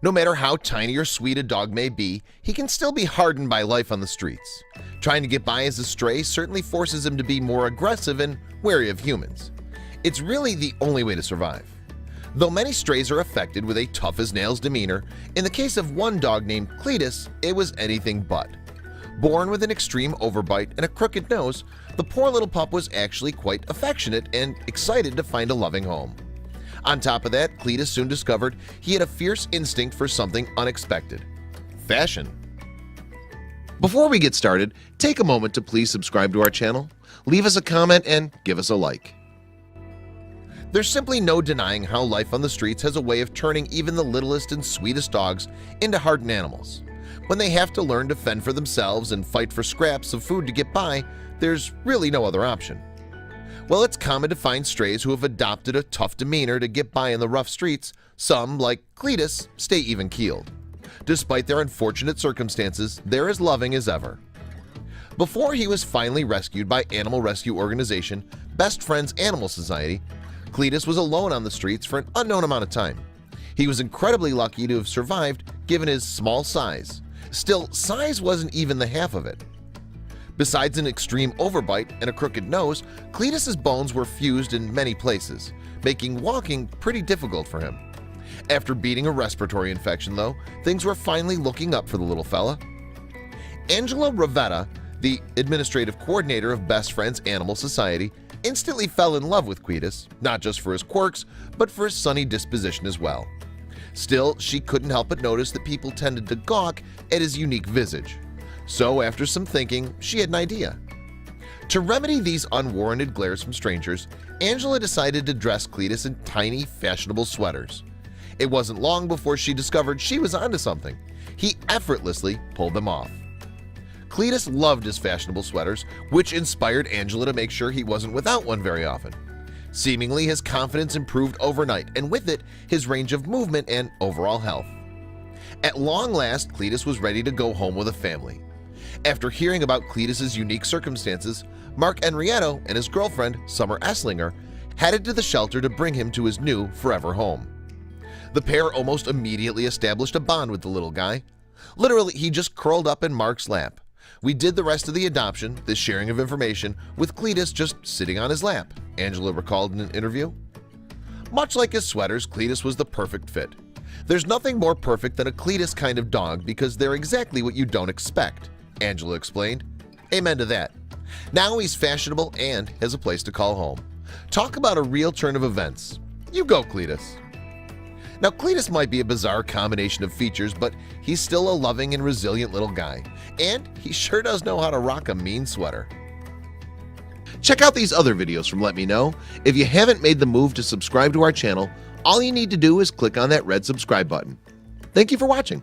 No matter how tiny or sweet a dog may be, he can still be hardened by life on the streets. Trying to get by as a stray certainly forces him to be more aggressive and wary of humans. It's really the only way to survive. Though many strays are affected with a tough-as-nails demeanor, in the case of one dog named Cletus, it was anything but. Born with an extreme overbite and a crooked nose, the poor little pup was actually quite affectionate and excited to find a loving home. On top of that, Cletus soon discovered he had a fierce instinct for something unexpected: fashion. Before we get started, take a moment to please subscribe to our channel, leave us a comment, and give us a like. There's simply no denying how life on the streets has a way of turning even the littlest and sweetest dogs into hardened animals. When they have to learn to fend for themselves and fight for scraps of food to get by, there's really no other option. While it's common to find strays who have adopted a tough demeanor to get by in the rough streets, some, like Cletus, stay even-keeled. Despite their unfortunate circumstances, they're as loving as ever. Before he was finally rescued by animal rescue organization Best Friends Animal Society, Cletus was alone on the streets for an unknown amount of time. He was incredibly lucky to have survived given his small size. Still, size wasn't even the half of it. Besides an extreme overbite and a crooked nose, Cletus's bones were fused in many places, making walking pretty difficult for him. After beating a respiratory infection, though, things were finally looking up for the little fella. Angela Ravetta, the administrative coordinator of Best Friends Animal Society, instantly fell in love with Cletus, not just for his quirks, but for his sunny disposition as well. Still, she couldn't help but notice that people tended to gawk at his unique visage. So after some thinking, she had an idea. To remedy these unwarranted glares from strangers, Angela decided to dress Cletus in tiny, fashionable sweaters. It wasn't long before she discovered she was onto something. He effortlessly pulled them off. Cletus loved his fashionable sweaters, which inspired Angela to make sure he wasn't without one very often. Seemingly, his confidence improved overnight, and with it, his range of movement and overall health. At long last, Cletus was ready to go home with a family. After hearing about Cletus's unique circumstances, Mark Enrietto and his girlfriend, Summer Esslinger, headed to the shelter to bring him to his new forever home. The pair almost immediately established a bond with the little guy. Literally, he just curled up in Mark's lap. We did the rest of the adoption, the sharing of information, with Cletus just sitting on his lap, Angela recalled in an interview. Much like his sweaters, Cletus was the perfect fit. There's nothing more perfect than a Cletus kind of dog because they're exactly what you don't expect, Angela explained. Amen to that. Now he's fashionable and has a place to call home. Talk about a real turn of events. You go, Cletus. Now, Cletus might be a bizarre combination of features, but he's still a loving and resilient little guy, and he sure does know how to rock a mean sweater. Check out these other videos from Let Me Know. If you haven't made the move to subscribe to our channel, all you need to do is click on that red subscribe button. Thank you for watching.